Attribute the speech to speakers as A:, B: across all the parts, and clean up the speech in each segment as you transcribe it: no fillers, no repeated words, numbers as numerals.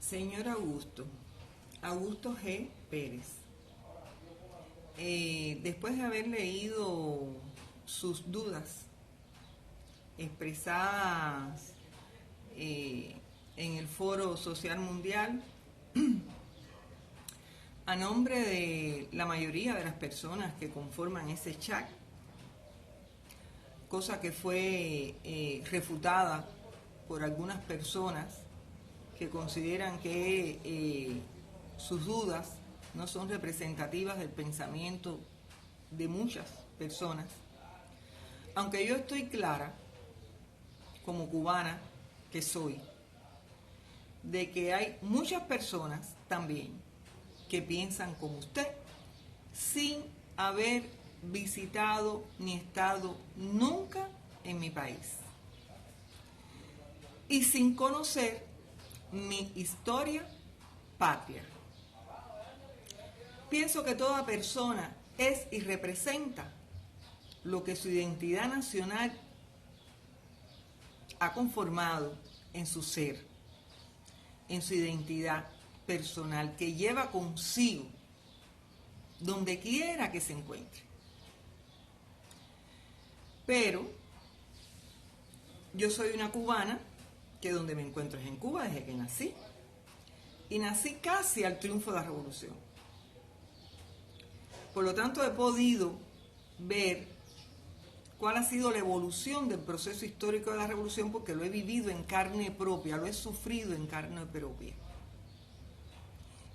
A: Señor Augusto G. Pérez, después de haber leído sus dudas expresadas en el Foro Social Mundial, a nombre de la mayoría de las personas que conforman ese chat, cosa que fue refutada por algunas personas que consideran que sus dudas no son representativas del pensamiento de muchas personas. Aunque yo estoy clara, como cubana que soy, de que hay muchas personas también que piensan como usted, sin haber visitado ni estado nunca en mi país y sin conocer mi historia patria. Pienso que toda persona es y representa lo que su identidad nacional ha conformado en su ser, en su identidad personal, que lleva consigo donde quiera que se encuentre. Pero yo soy una cubana que donde me encuentro es en Cuba desde que nací. Y nací casi al triunfo de la revolución. Por lo tanto, he podido ver cuál ha sido la evolución del proceso histórico de la revolución, porque lo he vivido en carne propia, lo he sufrido en carne propia.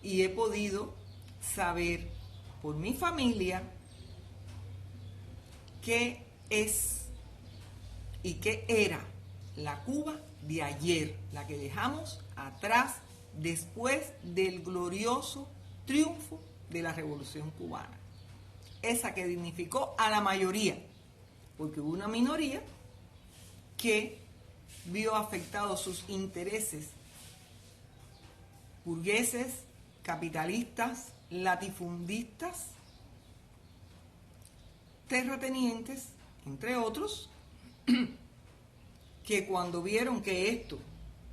A: Y he podido saber por mi familia qué es y qué era la Cuba de ayer, la que dejamos atrás después del glorioso triunfo de la Revolución Cubana. Esa que dignificó a la mayoría, porque hubo una minoría que vio afectados sus intereses burgueses, capitalistas, latifundistas, terratenientes, entre otros, que cuando vieron que esto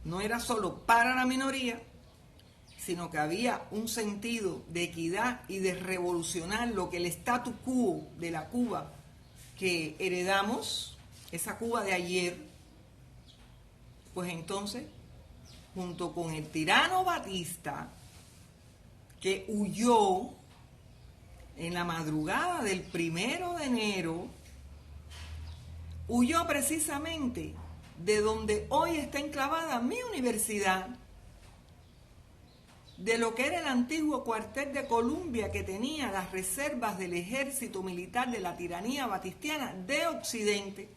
A: no era solo para la minoría, sino que había un sentido de equidad y de revolucionar lo que el statu quo de la Cuba que heredamos, esa Cuba de ayer, pues entonces, junto con el tirano Batista, que huyó en la madrugada del 1 de enero, huyó precisamente de donde hoy está enclavada mi universidad, de lo que era el antiguo cuartel de Columbia, que tenía las reservas del ejército militar de la tiranía batistiana de Occidente,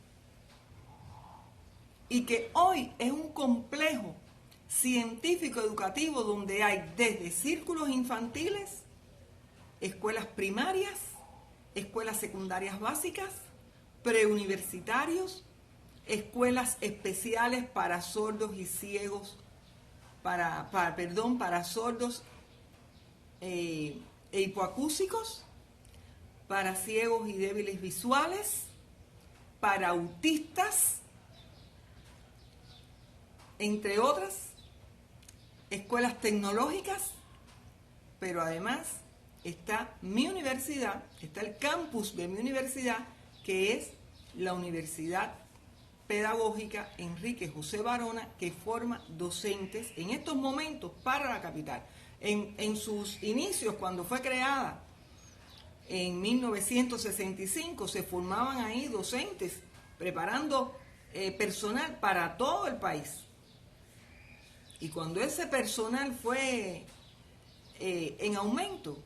A: y que hoy es un complejo científico educativo donde hay desde círculos infantiles, escuelas primarias, escuelas secundarias básicas, preuniversitarios, escuelas especiales para sordos y ciegos, para sordos e hipoacúsicos, para ciegos y débiles visuales, para autistas, entre otras, escuelas tecnológicas, pero además está mi universidad, está el campus de mi universidad, que es la Universidad Pedagógica Enrique José Barona, que forma docentes en estos momentos para la capital. En sus inicios, cuando fue creada en 1965, se formaban ahí docentes preparando personal para todo el país. Y cuando ese personal fue en aumento,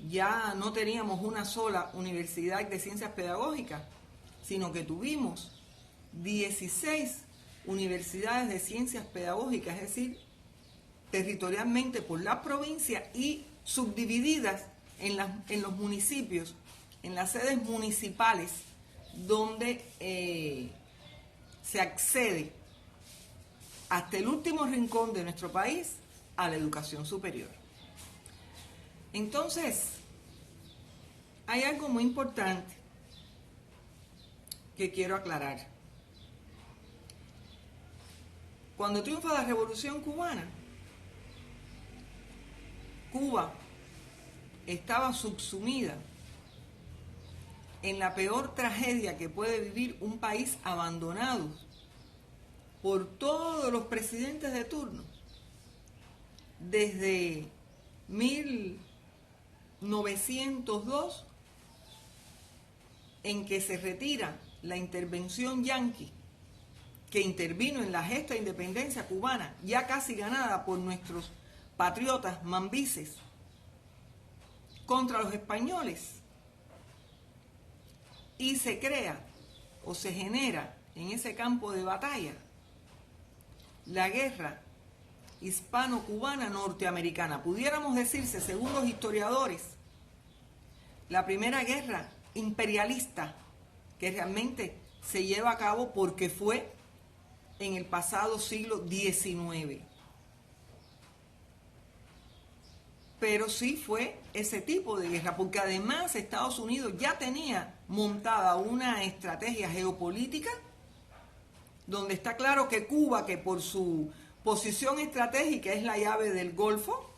A: ya no teníamos una sola universidad de ciencias pedagógicas, sino que tuvimos 16 universidades de ciencias pedagógicas, es decir, territorialmente por la provincia y subdivididas en los municipios, en las sedes municipales, donde se accede hasta el último rincón de nuestro país a la educación superior. Entonces, hay algo muy importante que quiero aclarar. Cuando triunfa la Revolución Cubana, Cuba estaba subsumida en la peor tragedia que puede vivir un país abandonado por todos los presidentes de turno, desde 1902, en que se retira la intervención yanqui, que intervino en la gesta de independencia cubana, ya casi ganada por nuestros patriotas mambises, contra los españoles, y se crea o se genera en ese campo de batalla la guerra hispano-cubana norteamericana. Pudiéramos decirse, según los historiadores, la primera guerra imperialista que realmente se lleva a cabo, porque fue en el pasado siglo XIX. Pero sí fue ese tipo de guerra, porque además Estados Unidos ya tenía montada una estrategia geopolítica, donde está claro que Cuba, que por su posición estratégica es la llave del Golfo,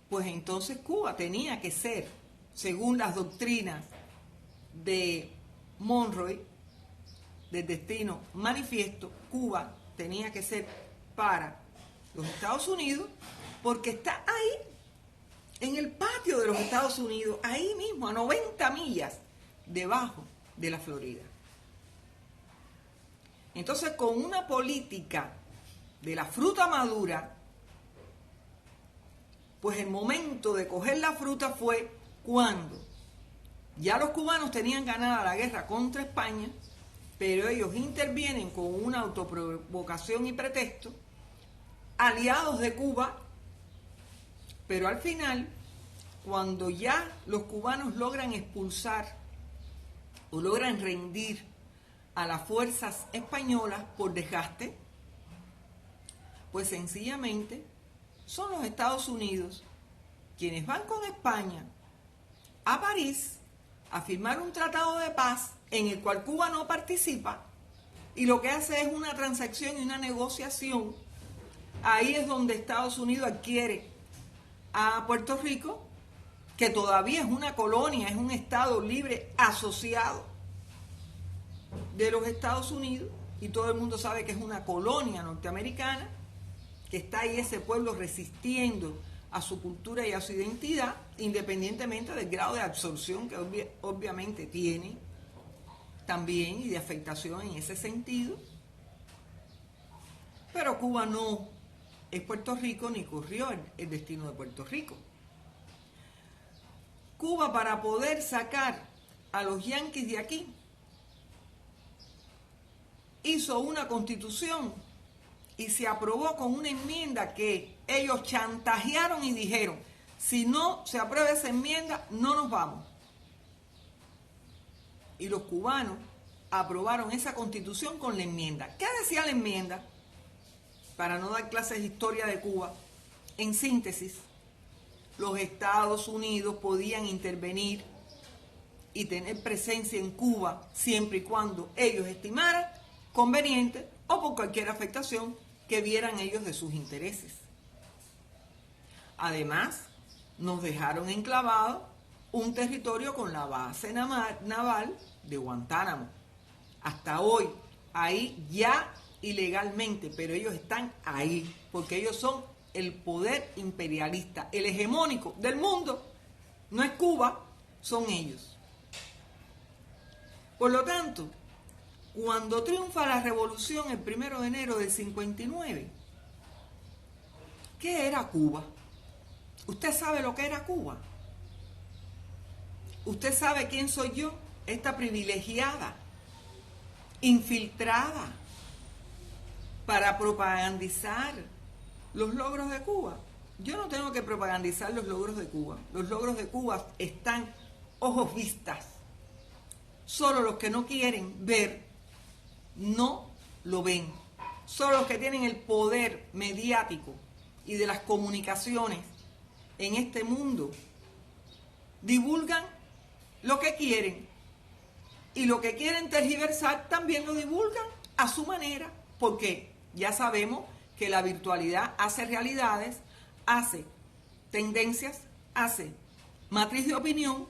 A: pues entonces Cuba tenía que ser, según las doctrinas de Monroe, del destino manifiesto, Cuba tenía que ser para los Estados Unidos, porque está ahí, en el patio de los Estados Unidos, ahí mismo, a 90 millas debajo de la Florida. Entonces, con una política de la fruta madura, pues el momento de coger la fruta fue cuando ya los cubanos tenían ganada la guerra contra España, pero ellos intervienen con una autoprovocación y pretexto, aliados de Cuba, pero al final, cuando ya los cubanos logran expulsar o logran rendir a las fuerzas españolas por desgaste, pues sencillamente son los Estados Unidos quienes van con España a París a firmar un tratado de paz en el cual Cuba no participa, y lo que hace es una transacción y una negociación. Ahí es donde Estados Unidos adquiere a Puerto Rico, que todavía es una colonia, es un estado libre asociado de los Estados Unidos, y todo el mundo sabe que es una colonia norteamericana, que está ahí ese pueblo resistiendo a su cultura y a su identidad, independientemente del grado de absorción que obviamente tiene también, y de afectación en ese sentido. Pero Cuba no es Puerto Rico, ni corrió el destino de Puerto Rico. Cuba, para poder sacar a los yanquis de aquí, hizo una constitución y se aprobó con una enmienda que ellos chantajearon y dijeron: si no se aprueba esa enmienda, no nos vamos. Y los cubanos aprobaron esa constitución con la enmienda. ¿Qué decía la enmienda? Para no dar clases de historia de Cuba, en síntesis, los Estados Unidos podían intervenir y tener presencia en Cuba siempre y cuando ellos estimaran conveniente, o por cualquier afectación que vieran ellos de sus intereses. Además, nos dejaron enclavado un territorio con la base naval de Guantánamo. Hasta hoy, ahí ya ilegalmente, pero ellos están ahí, porque ellos son el poder imperialista, el hegemónico del mundo. No es Cuba, son ellos. Por lo tanto, cuando triunfa la revolución el 1 de enero del 59, ¿qué era Cuba? ¿Usted sabe lo que era Cuba? ¿Usted sabe quién soy yo? Esta privilegiada, infiltrada, para propagandizar los logros de Cuba. Yo no tengo que propagandizar los logros de Cuba. Los logros de Cuba están ojos vistas. Solo los que no quieren ver, no lo ven. Solo los que tienen el poder mediático y de las comunicaciones en este mundo divulgan lo que quieren, y lo que quieren tergiversar también lo divulgan a su manera, porque ya sabemos que la virtualidad hace realidades, hace tendencias, hace matriz de opinión,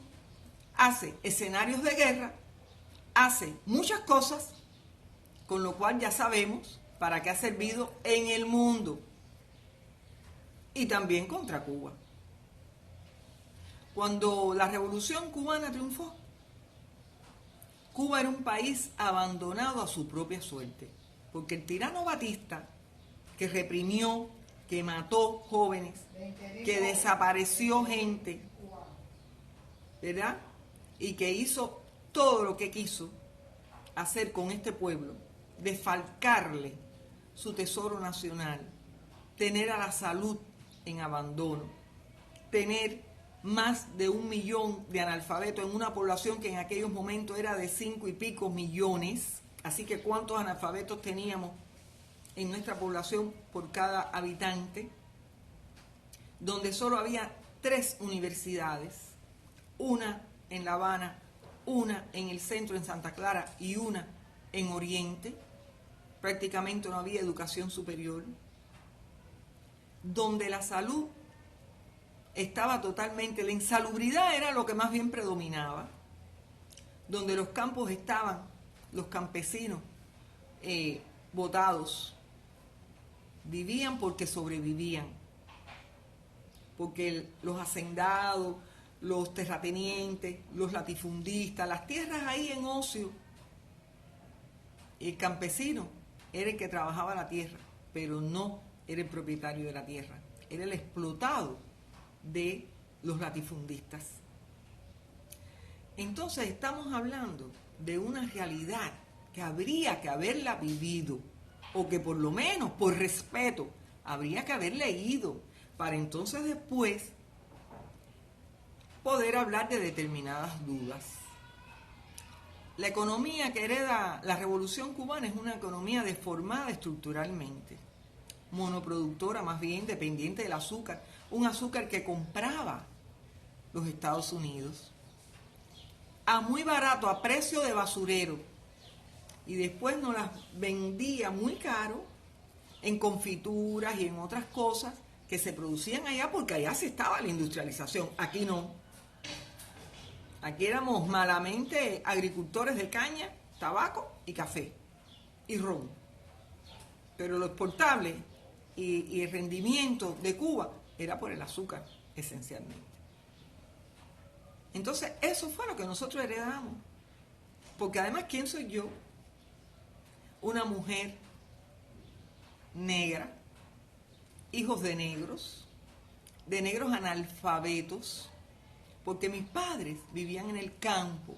A: hace escenarios de guerra, hace muchas cosas, con lo cual ya sabemos para qué ha servido en el mundo y también contra Cuba. Cuando la Revolución Cubana triunfó, Cuba era un país abandonado a su propia suerte, porque el tirano Batista, que reprimió, que mató jóvenes, que desapareció gente, ¿verdad? Y que hizo todo lo que quiso hacer con este pueblo, desfalcarle su tesoro nacional, tener a la salud en abandono, tener más de 1 millón de analfabetos en una población que en aquellos momentos era de 5 y pico millones. Así que ¿cuántos analfabetos teníamos en nuestra población por cada habitante? Donde solo había 3 universidades, una en La Habana, una en el centro en Santa Clara y una en Oriente. Prácticamente no había educación superior. Donde la salud estaba totalmente, la insalubridad era lo que más bien predominaba. Donde los campos estaban, los campesinos botados, vivían porque sobrevivían. Porque los hacendados, los terratenientes, los latifundistas, las tierras ahí en ocio, el campesino era el que trabajaba la tierra, pero no era el propietario de la tierra, era el explotado de los latifundistas. Entonces estamos hablando de una realidad que habría que haberla vivido, o que por lo menos por respeto habría que haber leído, para entonces después poder hablar de determinadas dudas. La economía que hereda la Revolución Cubana es una economía deformada estructuralmente, monoproductora, más bien dependiente del azúcar, un azúcar que compraba los Estados Unidos a muy barato, a precio de basurero, y después nos las vendía muy caro en confituras y en otras cosas que se producían allá, porque allá se estaba la industrialización, aquí no. Aquí éramos malamente agricultores de caña, tabaco y café y ron. Pero lo exportable y el rendimiento de Cuba era por el azúcar, esencialmente. Entonces, eso fue lo que nosotros heredamos. Porque además, ¿quién soy yo? Una mujer negra, hijos de negros analfabetos, porque mis padres vivían en el campo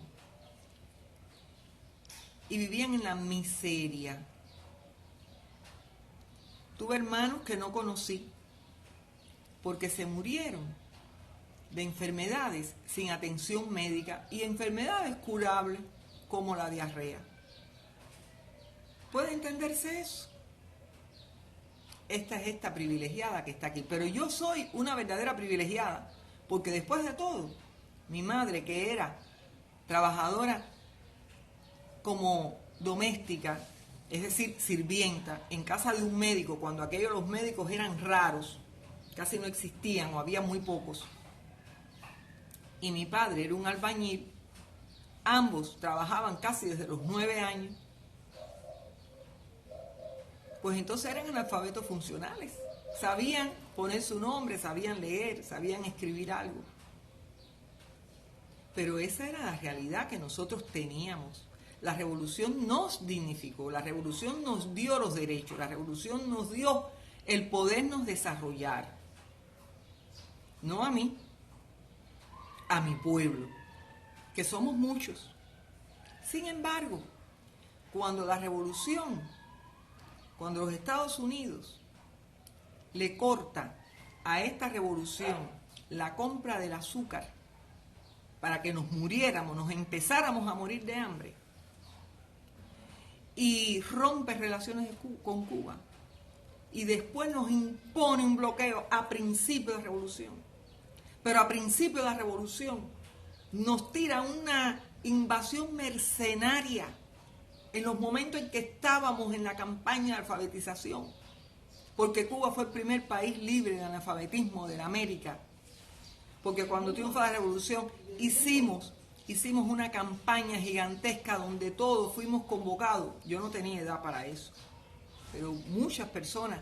A: y vivían en la miseria. Tuve hermanos que no conocí porque se murieron de enfermedades sin atención médica y enfermedades curables como la diarrea. ¿Puede entenderse eso? Esta es esta privilegiada que está aquí. Pero yo soy una verdadera privilegiada, porque después de todo, mi madre, que era trabajadora como doméstica, es decir, sirvienta, en casa de un médico, cuando aquellos los médicos eran raros, casi no existían o había muy pocos, y mi padre era un albañil, ambos trabajaban casi desde los 9 años, pues entonces eran analfabetos funcionales. Sabían poner su nombre, sabían leer, sabían escribir algo. Pero esa era la realidad que nosotros teníamos. La revolución nos dignificó, la revolución nos dio los derechos, la revolución nos dio el podernos desarrollar. No a mí, a mi pueblo, que somos muchos. Sin embargo, cuando los Estados Unidos le corta a esta revolución la compra del azúcar para que nos muriéramos, nos empezáramos a morir de hambre, y rompe relaciones con Cuba, y después nos impone un bloqueo a principio de la revolución, pero a principio de la revolución nos tira una invasión mercenaria en los momentos en que estábamos en la campaña de alfabetización, porque Cuba fue el primer país libre de analfabetismo de la América, porque cuando triunfa la revolución hicimos una campaña gigantesca donde todos fuimos convocados. Yo no tenía edad para eso, pero muchas personas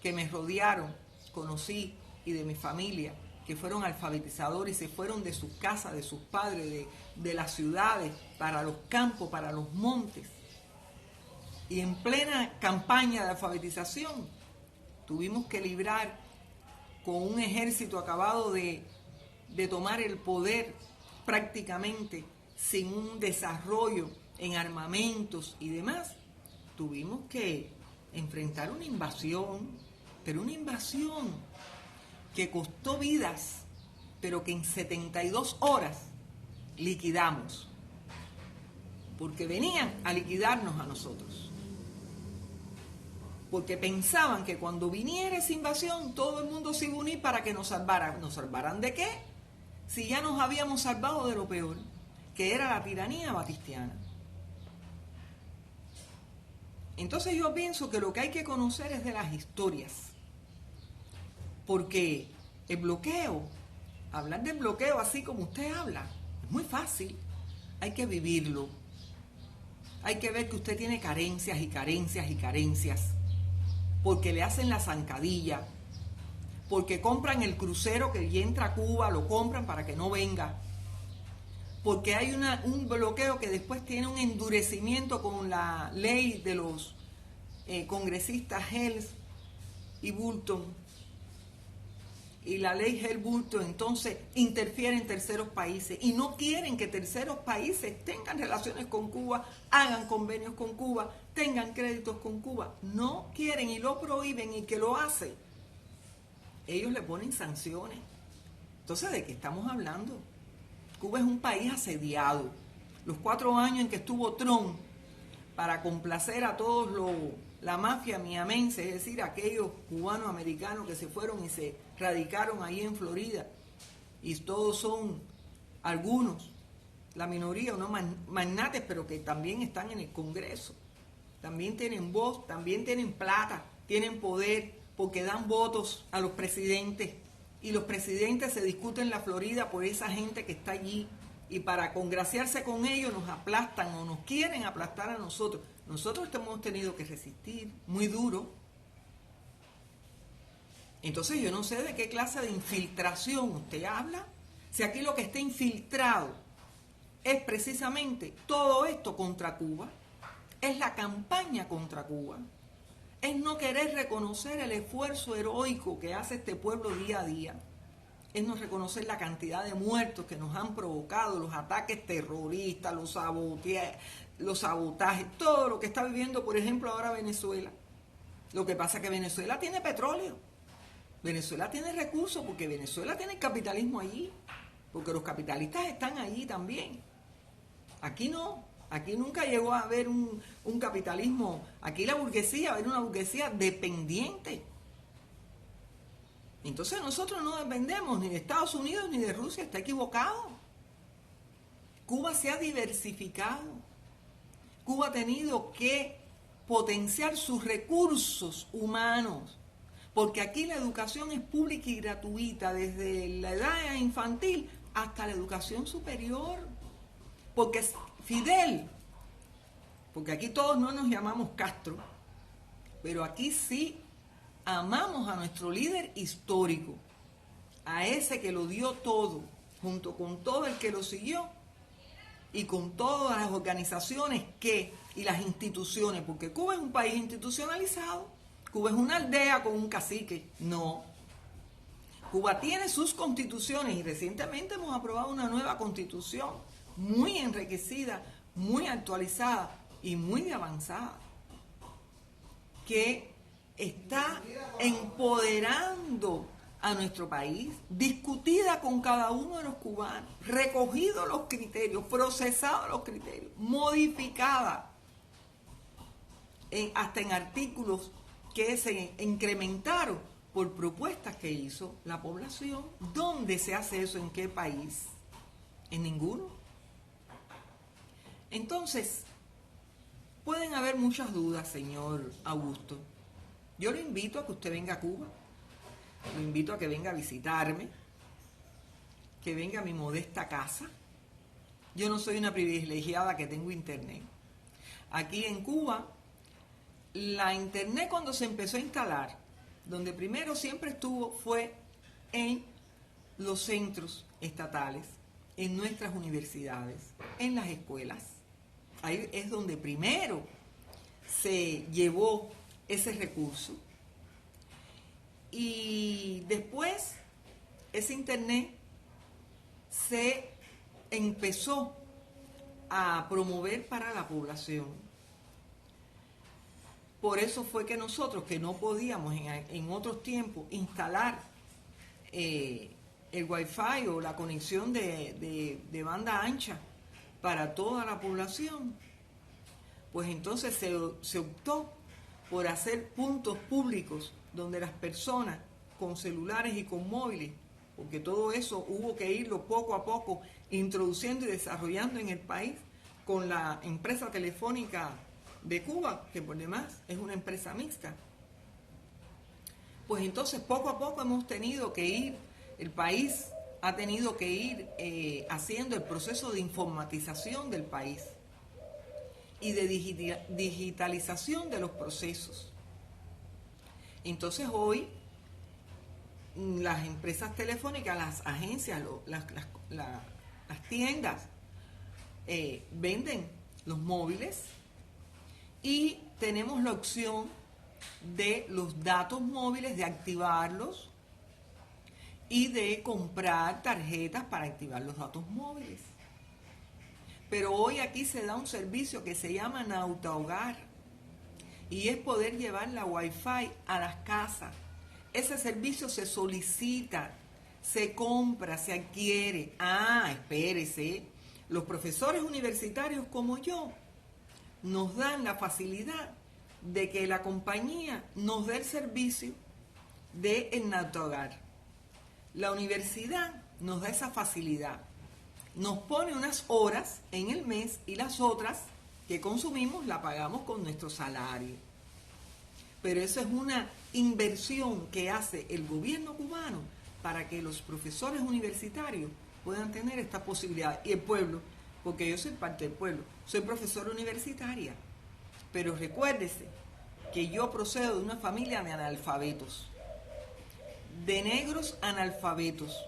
A: que me rodearon, conocí, y de mi familia, que fueron alfabetizadores y se fueron de sus casas, de sus padres, de las ciudades, para los campos, para los montes. Y en plena campaña de alfabetización tuvimos que librar con un ejército acabado de tomar el poder prácticamente sin un desarrollo en armamentos y demás. Tuvimos que enfrentar una invasión, pero una invasión que costó vidas, pero que en 72 horas liquidamos, porque venían a liquidarnos a nosotros, porque pensaban que cuando viniera esa invasión todo el mundo se iba a unir para que nos salvaran. ¿Nos salvaran de qué? Si ya nos habíamos salvado de lo peor, que era la tiranía batistiana. Entonces yo pienso que lo que hay que conocer es de las historias, porque el bloqueo, hablar del bloqueo así como usted habla, es muy fácil. Hay que vivirlo. Hay que ver que usted tiene carencias y carencias y carencias, porque le hacen la zancadilla, porque compran el crucero que entra a Cuba, lo compran para que no venga, porque hay un bloqueo que después tiene un endurecimiento con la ley de los congresistas Helms y Bolton, y la ley Helms-Burton entonces interfiere en terceros países y no quieren que terceros países tengan relaciones con Cuba, hagan convenios con Cuba, tengan créditos con Cuba. No quieren y lo prohíben, y que lo hacen, ellos le ponen sanciones. Entonces, ¿de qué estamos hablando? Cuba es un país asediado. Los 4 años en que estuvo Trump para complacer a todos la mafia miamense, es decir, aquellos cubanos americanos que se fueron y se radicaron ahí en Florida, y todos son algunos, la minoría, no magnates, pero que también están en el Congreso, también tienen voz, también tienen plata, tienen poder, porque dan votos a los presidentes, y los presidentes se discuten en la Florida por esa gente que está allí, y para congraciarse con ellos nos aplastan o nos quieren aplastar a nosotros. Nosotros hemos tenido que resistir muy duro. Entonces yo no sé de qué clase de infiltración usted habla. Si aquí lo que está infiltrado es precisamente todo esto contra Cuba, es la campaña contra Cuba, es no querer reconocer el esfuerzo heroico que hace este pueblo día a día, es no reconocer la cantidad de muertos que nos han provocado los ataques terroristas, los sabotajes, todo lo que está viviendo, por ejemplo, ahora Venezuela. Lo que pasa es que Venezuela tiene petróleo, Venezuela tiene recursos, porque Venezuela tiene el capitalismo allí, porque los capitalistas están allí también. Aquí no, aquí nunca llegó a haber un capitalismo, aquí la burguesía, era una burguesía dependiente. Entonces nosotros no dependemos ni de Estados Unidos ni de Rusia, está equivocado. Cuba se ha diversificado, Cuba ha tenido que potenciar sus recursos humanos, porque aquí la educación es pública y gratuita, desde la edad infantil hasta la educación superior, porque Fidel, porque aquí todos no nos llamamos Castro, pero aquí sí amamos a nuestro líder histórico, a ese que lo dio todo, junto con todo el que lo siguió y con todas las organizaciones y las instituciones, porque Cuba es un país institucionalizado. Cuba es una aldea con un cacique. No. Cuba tiene sus constituciones y recientemente hemos aprobado una nueva constitución muy enriquecida, muy actualizada y muy avanzada, que está empoderando a nuestro país, discutida con cada uno de los cubanos, recogidos los criterios, procesados los criterios, modificada hasta en artículos que se incrementaron por propuestas que hizo la población. ¿Dónde se hace eso? ¿En qué país? En ninguno. Entonces, pueden haber muchas dudas, señor Augusto. Yo lo invito a que usted venga a Cuba, lo invito a que venga a visitarme, que venga a mi modesta casa. Yo no soy una privilegiada que tengo internet. Aquí en Cuba, la internet cuando se empezó a instalar, donde primero siempre estuvo fue en los centros estatales, en nuestras universidades, en las escuelas. Ahí es donde primero se llevó ese recurso. Y después ese internet se empezó a promover para la población. Por eso fue que nosotros, que no podíamos en otros tiempos instalar el Wi-Fi o la conexión de banda ancha para toda la población, pues entonces se optó por hacer puntos públicos donde las personas con celulares y con móviles, porque todo eso hubo que irlo poco a poco introduciendo y desarrollando en el país con la empresa telefónica de Cuba, que por demás es una empresa mixta. Pues entonces poco a poco hemos tenido que ir, el país ha tenido que ir haciendo el proceso de informatización del país y de digitalización de los procesos. Entonces hoy las empresas telefónicas, las agencias, las tiendas venden los móviles y tenemos la opción de los datos móviles, de activarlos y de comprar tarjetas para activar los datos móviles. Pero hoy aquí se da un servicio que se llama Nautahogar y es poder llevar la Wi-Fi a las casas. Ese servicio se solicita, se compra, se adquiere. Espérese, los profesores universitarios como yo nos dan la facilidad de que la compañía nos dé el servicio del Nautahogar. La universidad nos da esa facilidad. Nos pone unas horas en el mes y las otras que consumimos la pagamos con nuestro salario. Pero eso es una inversión que hace el gobierno cubano para que los profesores universitarios puedan tener esta posibilidad. Y el pueblo, porque yo soy parte del pueblo, soy profesora universitaria. Pero recuérdese que yo procedo de una familia de analfabetos, de negros analfabetos,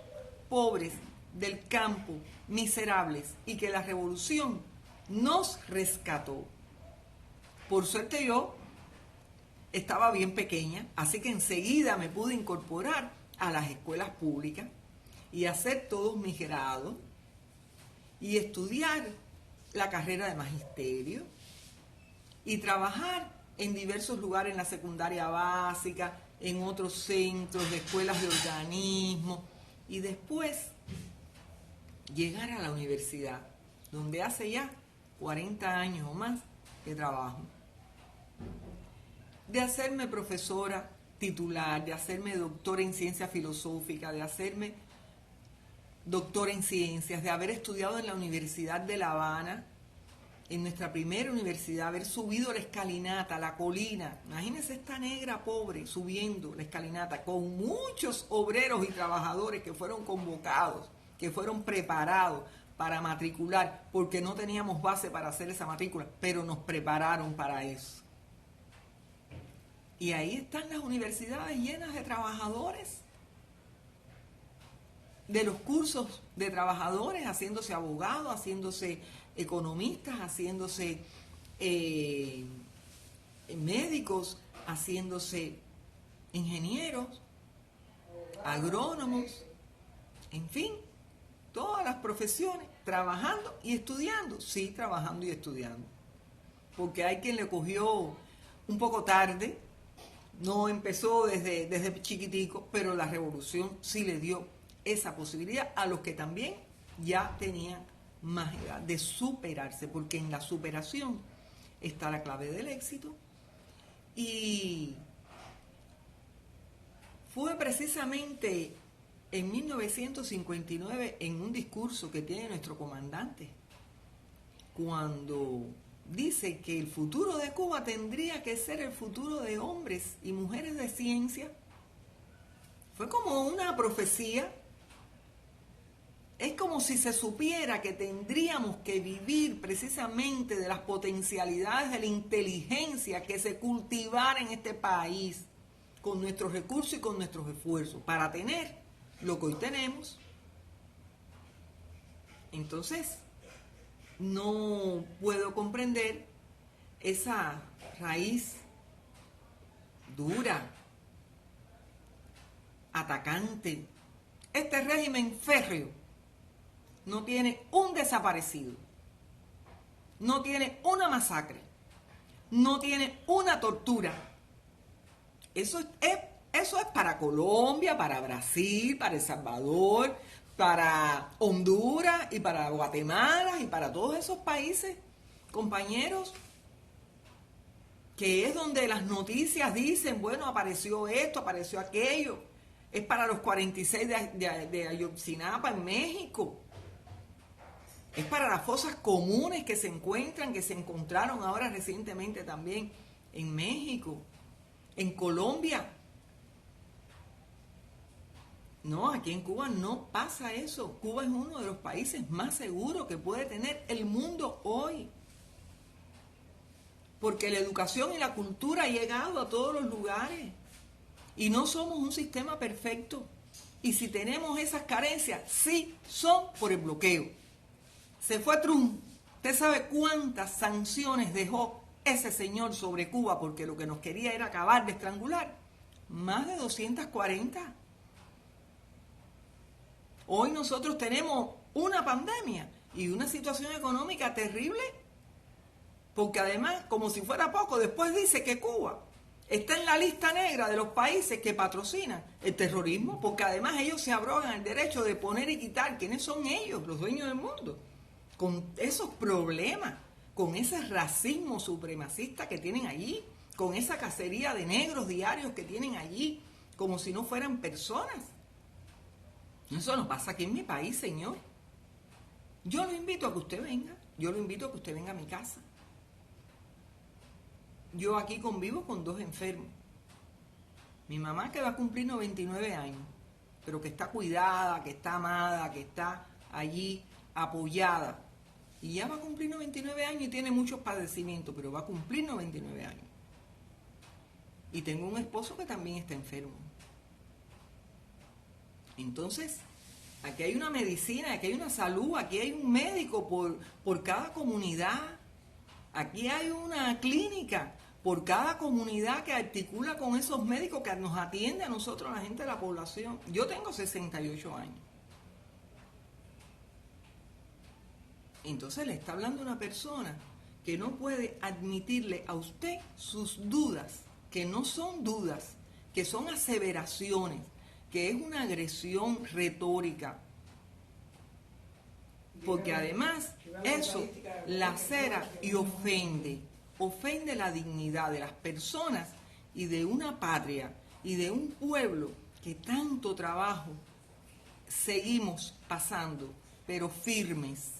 A: pobres, del campo, miserables, y que la revolución nos rescató. Por suerte yo estaba bien pequeña, así que enseguida me pude incorporar a las escuelas públicas y hacer todos mis grados y estudiar la carrera de magisterio y trabajar en diversos lugares, en la secundaria básica, en otros centros de escuelas de organismo, y después llegar a la universidad, donde hace ya 40 años o más que trabajo. De hacerme profesora titular, de hacerme doctora en ciencia filosófica, de hacerme doctora en ciencias, de haber estudiado en la Universidad de La Habana, en nuestra primera universidad, haber subido la escalinata, la colina. Imagínense esta negra pobre subiendo la escalinata con muchos obreros y trabajadores que fueron convocados, que fueron preparados para matricular, porque no teníamos base para hacer esa matrícula, pero nos prepararon para eso. Y ahí están las universidades llenas de trabajadores, de los cursos de trabajadores, haciéndose abogados, haciéndose economistas, haciéndose médicos, haciéndose ingenieros, agrónomos, en fin, todas las profesiones, trabajando y estudiando. Sí, trabajando y estudiando. Porque hay quien le cogió un poco tarde, no empezó desde chiquitico, pero la revolución sí le dio esa posibilidad a los que también ya tenían más edad de superarse, porque en la superación está la clave del éxito. Y fue precisamente en 1959, en un discurso que tiene nuestro comandante, cuando dice que el futuro de Cuba tendría que ser el futuro de hombres y mujeres de ciencia. Fue como una profecía. Es como si se supiera que tendríamos que vivir precisamente de las potencialidades de la inteligencia que se cultivara en este país, con nuestros recursos y con nuestros esfuerzos, para tener lo que hoy tenemos. Entonces, no puedo comprender esa raíz dura, atacante. Este régimen férreo no tiene un desaparecido, no tiene una masacre, no tiene una tortura. Eso es para Colombia, para Brasil, para El Salvador, para Honduras y para Guatemala y para todos esos países, compañeros, que es donde las noticias dicen, bueno, apareció esto, apareció aquello. Es para los 46 de Ayotzinapa en México. Es para las fosas comunes que se encontraron ahora recientemente también en México, en Colombia. No, aquí en Cuba no pasa eso. Cuba es uno de los países más seguros que puede tener el mundo hoy. Porque la educación y la cultura ha llegado a todos los lugares. Y no somos un sistema perfecto. Y si tenemos esas carencias, sí son por el bloqueo. Se fue Trump. ¿Usted sabe cuántas sanciones dejó ese señor sobre Cuba? Porque lo que nos quería era acabar de estrangular. Más de 240. Hoy nosotros tenemos una pandemia y una situación económica terrible, porque además, como si fuera poco, después dice que Cuba está en la lista negra de los países que patrocinan el terrorismo, porque además ellos se abrogan el derecho de poner y quitar. ¿Quiénes son ellos, los dueños del mundo? Con esos problemas, con ese racismo supremacista que tienen allí, con esa cacería de negros diarios que tienen allí, como si no fueran personas. Eso no pasa aquí en mi país, señor. Yo lo invito a que usted venga. Yo lo invito a que usted venga a mi casa. Yo aquí convivo con 2 enfermos. Mi mamá, que va a cumplir 99 años, pero que está cuidada, que está amada, que está allí apoyada. Y ya va a cumplir 99 años y tiene muchos padecimientos, pero va a cumplir 99 años. Y tengo un esposo que también está enfermo. Entonces, aquí hay una medicina, aquí hay una salud, aquí hay un médico por cada comunidad. Aquí hay una clínica por cada comunidad que articula con esos médicos que nos atiende a nosotros, a la gente de la población. Yo tengo 68 años. Entonces le está hablando una persona que no puede admitirle a usted sus dudas, que no son dudas, que son aseveraciones, que es una agresión retórica. Porque además eso lacera y ofende la dignidad de las personas y de una patria y de un pueblo que tanto trabajo seguimos pasando, pero firmes.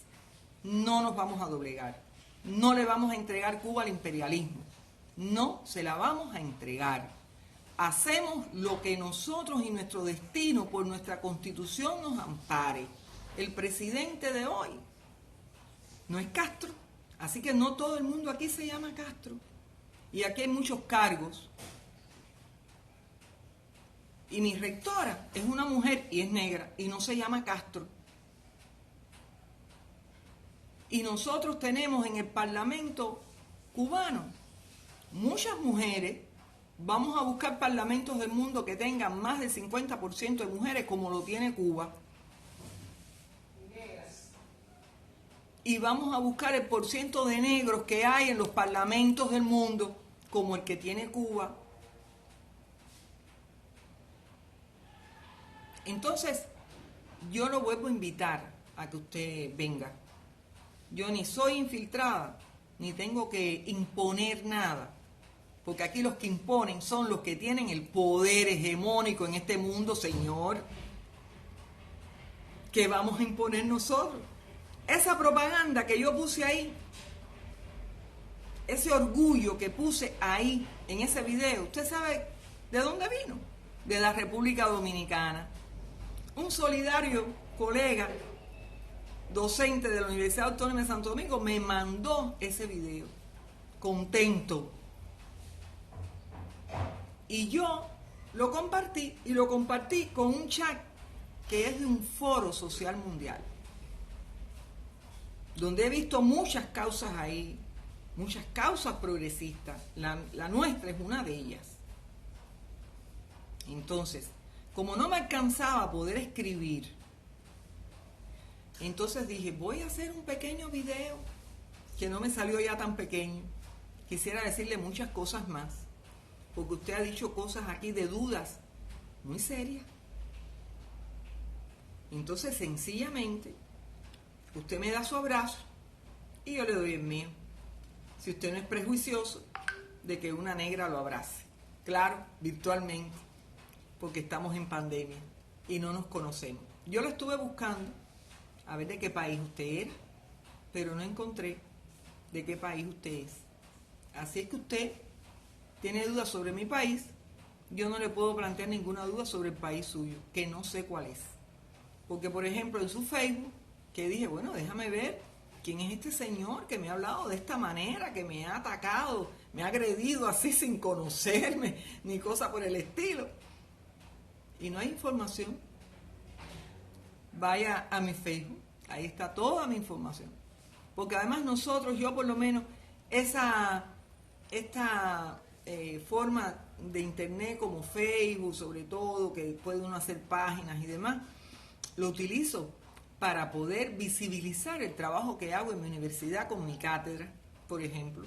A: No nos vamos a doblegar, no le vamos a entregar Cuba al imperialismo, no se la vamos a entregar. Hacemos lo que nosotros y nuestro destino por nuestra Constitución nos ampare. El presidente de hoy no es Castro, así que no todo el mundo aquí se llama Castro. Y aquí hay muchos cargos. Y mi rectora es una mujer y es negra y no se llama Castro. Y nosotros tenemos en el Parlamento cubano muchas mujeres. Vamos a buscar parlamentos del mundo que tengan más del 50% de mujeres como lo tiene Cuba. Y vamos a buscar el porciento de negros que hay en los parlamentos del mundo como el que tiene Cuba. Entonces, yo lo vuelvo a invitar a que usted venga. Yo ni soy infiltrada, ni tengo que imponer nada. Porque aquí los que imponen son los que tienen el poder hegemónico en este mundo, señor. ¿Qué vamos a imponer nosotros? Esa propaganda que yo puse ahí, ese orgullo que puse ahí en ese video, ¿usted sabe de dónde vino? De la República Dominicana. Un solidario colega, docente de la Universidad Autónoma de Santo Domingo, me mandó ese video, contento. Y yo lo compartí, y lo compartí con un chat que es de un foro social mundial, donde he visto muchas causas ahí, muchas causas progresistas. La nuestra es una de ellas. Entonces, como no me alcanzaba a poder escribir, entonces dije, voy a hacer un pequeño video, que no me salió ya tan pequeño. Quisiera decirle muchas cosas más, porque usted ha dicho cosas aquí de dudas muy serias. Entonces, sencillamente, usted me da su abrazo y yo le doy el mío. Si usted no es prejuicioso de que una negra lo abrace. Claro, virtualmente, porque estamos en pandemia y no nos conocemos. Yo lo estuve buscando a ver de qué país usted era, pero no encontré de qué país usted es. Así es que usted tiene dudas sobre mi país, yo no le puedo plantear ninguna duda sobre el país suyo, que no sé cuál es. Porque, por ejemplo, en su Facebook, que dije, bueno, déjame ver quién es este señor que me ha hablado de esta manera, que me ha atacado, me ha agredido así sin conocerme, ni cosa por el estilo. Y no hay información. Vaya a mi Facebook, ahí está toda mi información. Porque además nosotros, yo por lo menos, esta forma de internet como Facebook, sobre todo, que puede uno hacer páginas y demás, lo utilizo para poder visibilizar el trabajo que hago en mi universidad con mi cátedra, por ejemplo,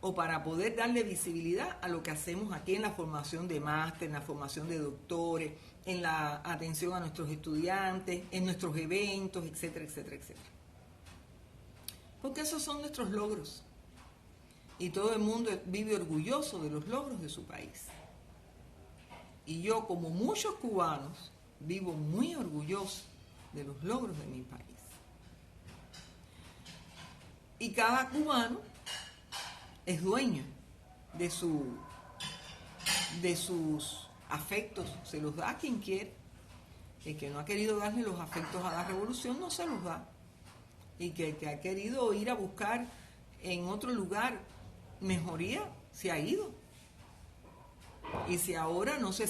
A: o para poder darle visibilidad a lo que hacemos aquí en la formación de máster, en la formación de doctores, en la atención a nuestros estudiantes, en nuestros eventos, etcétera, etcétera, etcétera. Porque esos son nuestros logros. Y todo el mundo vive orgulloso de los logros de su país. Y yo, como muchos cubanos, vivo muy orgulloso de los logros de mi país. Y cada cubano es dueño de sus afectos, se los da a quien quiere. El que no ha querido darle los afectos a la revolución no se los da. Y que el que ha querido ir a buscar en otro lugar mejoría, se ha ido. Y si ahora no se